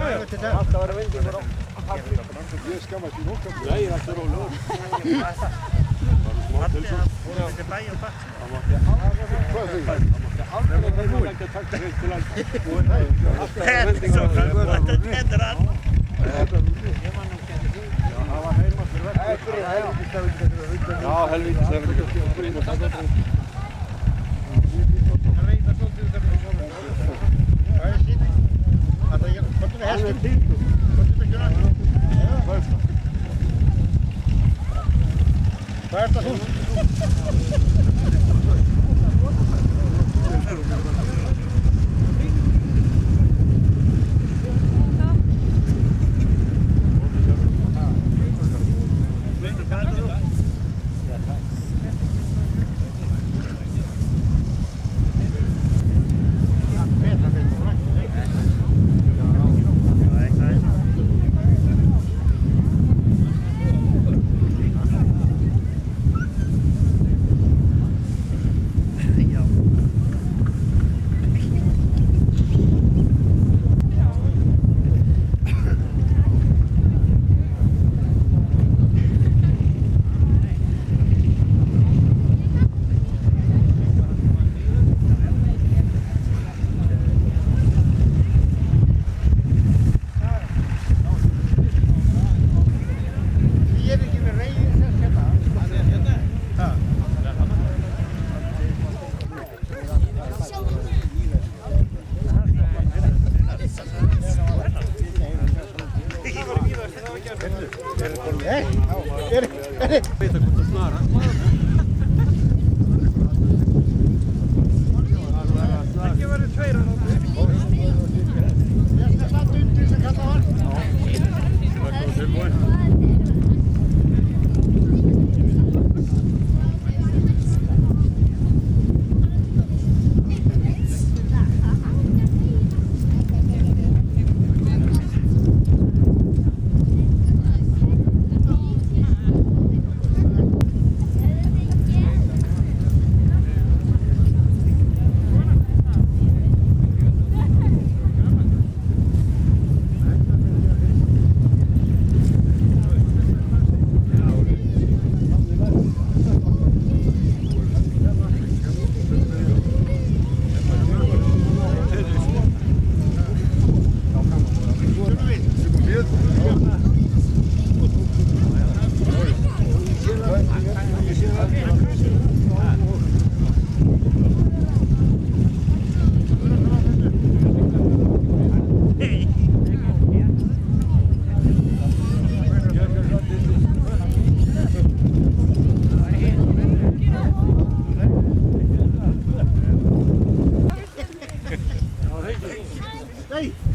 Alltaf var vendingur á palli. Ég skammast í nokkað. Nei, það er rólegur. Palli að fóra til bæ og bætt. Það mátti aldrei leggja takta heilt til alls. Alltaf var vendingur á palli. Þetta er hann. Það var heima fyrir verkefni. Já, helvítis hefur Hvað er þetta þú?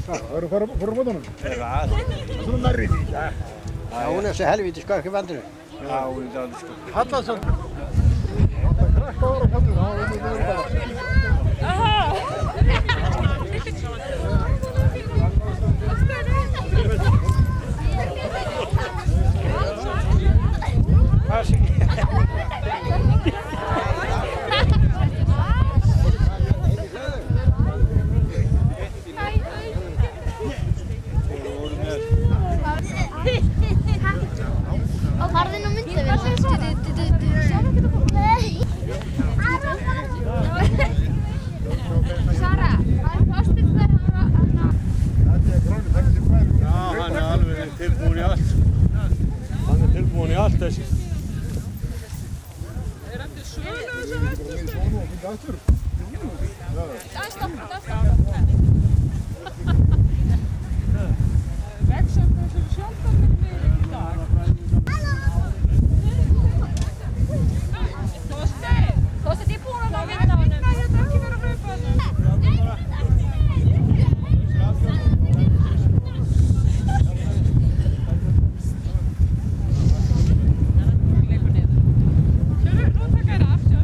Það eru fórum út honum? Það er svona nærri því. Já, hún er þessi helvíti skark í vandinu. Já, hún er alveg sko. Hallarsson. Það er krakka ára fallur, það var einnig verið bara. Farðu nú myndavél. Nei. Sara, það er plástur þegar Já, hann er alveg tilbúin í allt. Hann er tilbúin í allt þessi. Er hann til sölu þessu vestur? Veggsöfnum sem sjaldan myndi í dag. Þorsteinn, ég er búin að vinna á honum. Ég ætla ekki vera að hlaupa honum. Leikur niður. Sérðu, nú taka þér af, sjá.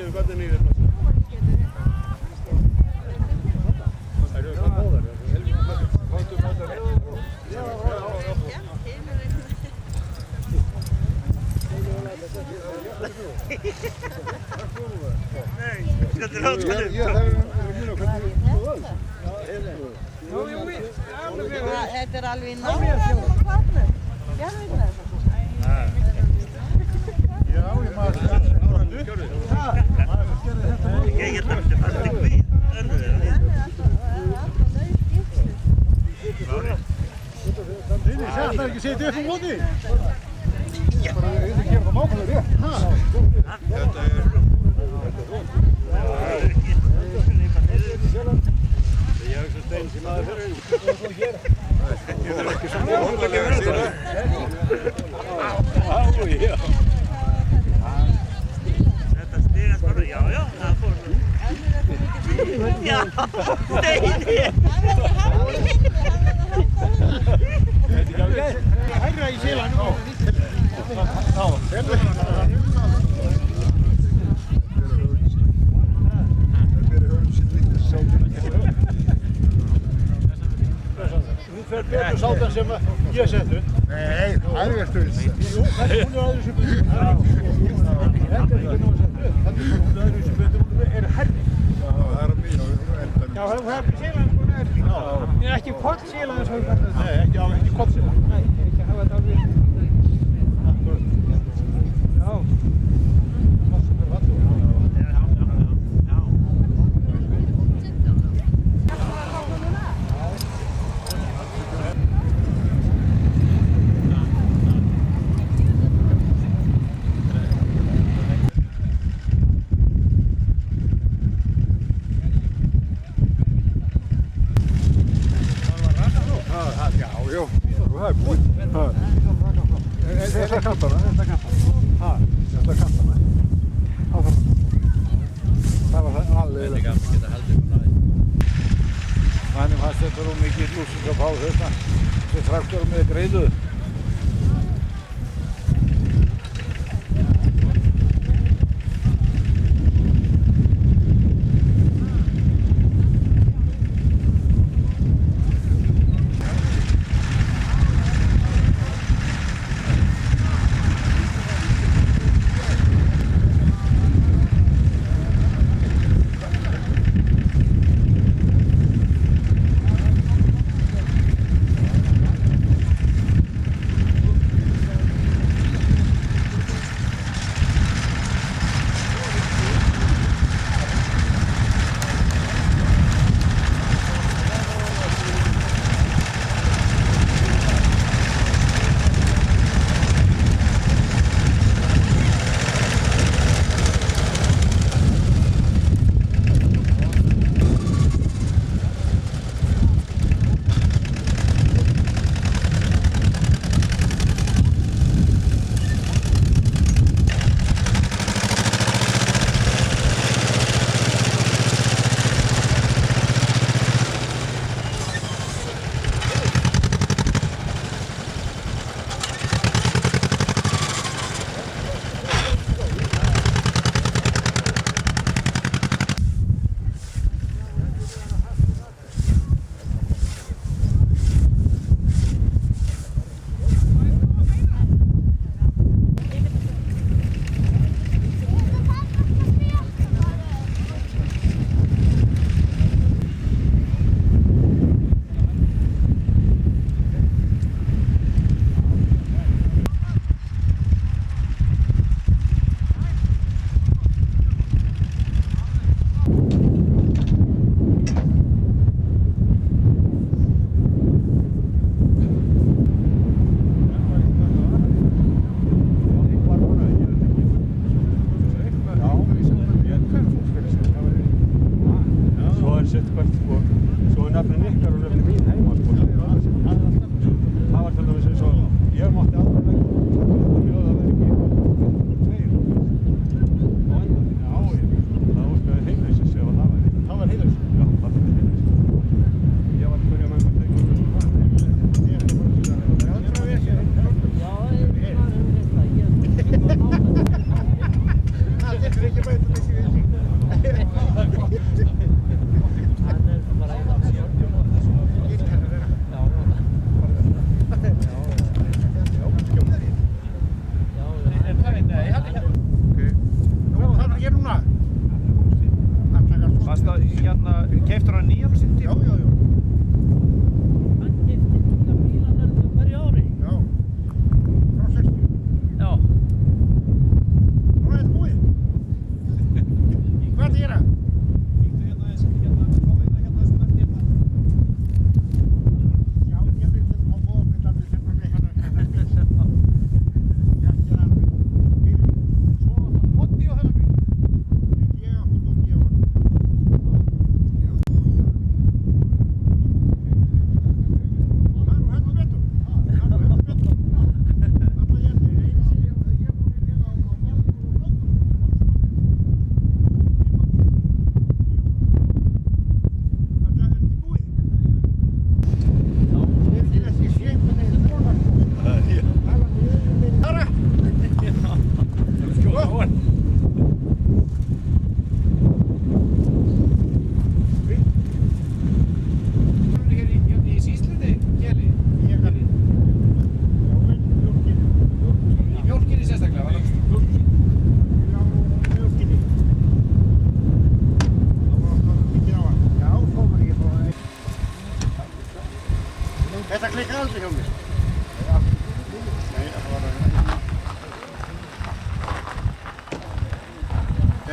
getur gott en yfir. Það eru það bóðar. Hóttum mótar. Já. Nei, þetta er átalið. Þetta er alveg náttúrulega kvarnu. Gerðu þetta? Já, ég maður Ég held að þetta fannst ekki við. Þið sætlar ekki setja upp á móti? Já. Bara ég veit ekki að það mákvæmlega rétt. Þetta er... Ég hef svo stein sem aðeins fyrir. Ég þarf ekki svona hóðlega að vera þetta. Þetta stigast bara, já, það fór. Já, steini! Þetta er ekki alveg. Hærra í sílanum. Hún fer betur sátan sem ég setu. Nei, það er verið stöðis. Jú, hún er aðeins sem betur. Þetta er ekki nógu setu. Hún er aðeins sem betur. Hún er herri. Já, það er að mínu. Já, það er sílan hún er. Ég er ekki kott sílan eins og hún kallar þetta. Nei, ekki kott sílan. Nei, ekki hafa þetta alveg. Já. Það sem er vatn. Já, það er búinn. Þetta kantana. Þetta kantana. Það var það alveg. Þetta er gaman að geta haldið frá það. Þannig fannst þetta nú mikið lúsing að fá þetta. Þessi traktor með greiðu.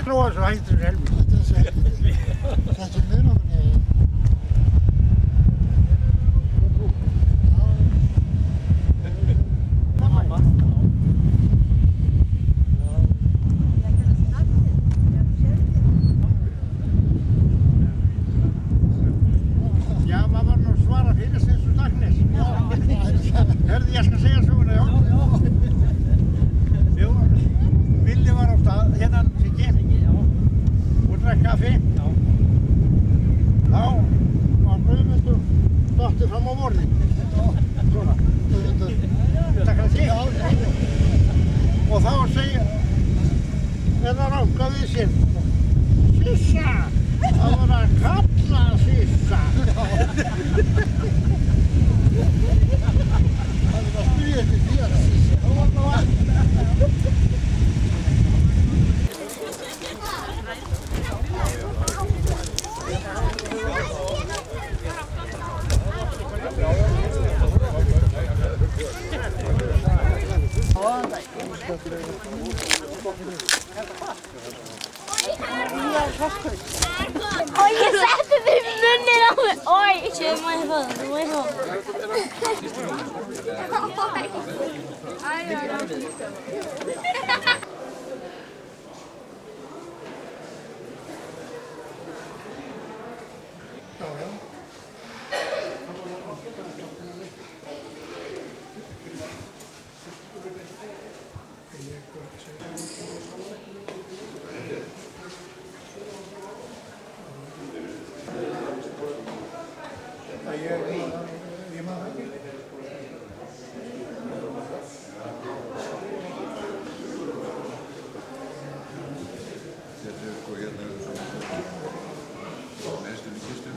slóa þessu hættu þessu helvítið. Þetta er miðnáminni. Já, maður var nú að svara fyrir sig svo Dagnes. Hörðu, ég skal segja söguna, já. Jú, Villi var á stað, hérna Siggi, og drekk kaffi. Þá var Guðmundur dottið fram á vorðin. Svona, Guðmundur. Takk að því. Og þá segja, það ranka við sér. Sissa! Það var að kalla Sissa. Það er að spyrja eftir því að Sissa. Oj, ég setti þér í munninn á mig. Oj, séu maður það, þú veist það. Ég maður ekki. Þetta er sko hérna neðstum í kistum.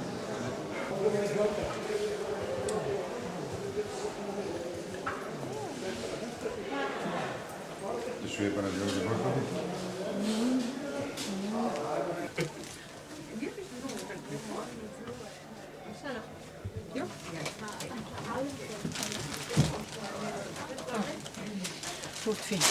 Þetta svipar að ljósa borðbóti. Þú ert fín.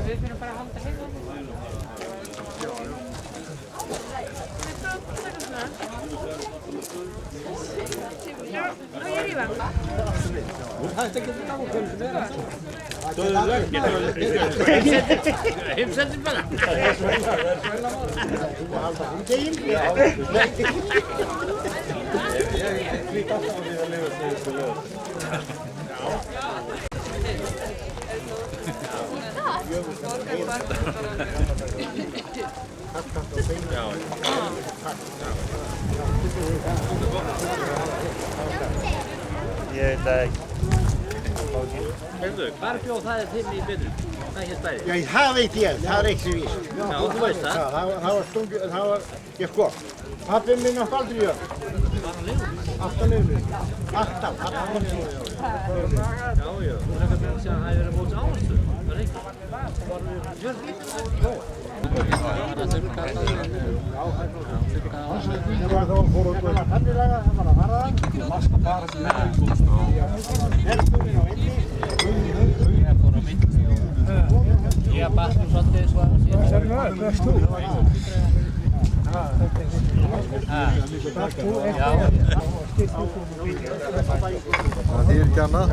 Við fyrir bara að halda heima. Já, það er í vegna. Það er ekki gaman hvernig sem er. Það er ekki. Heimsendir bara. Það er svæla maður. Þú var alltaf hundeginn. Já. Ég flýtt alltaf að við að lifa þessu lög. Ég veit það ekki. Heyrðu, hvar bjóð það til í byrjun? Það er hér stæði. Já, það veit ég, það er eitt sem víst. Já, þú veist það. Það var stungið, það var, ég sko, pappi minn átti aldrei jörg. Alltaf leiðinu. Alltaf. Já, já. Þú hefði með að segja að það hefði verið móts áherslu. Það er ekki. Það var þá fór út með tannilega, það var að fara það. Vaska bara sem er Herstunin á inni. Ég fór á mitt. Ég batnum svolítið svo að Það er það, það er stú. Það þýr ekki annað.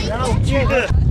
Já,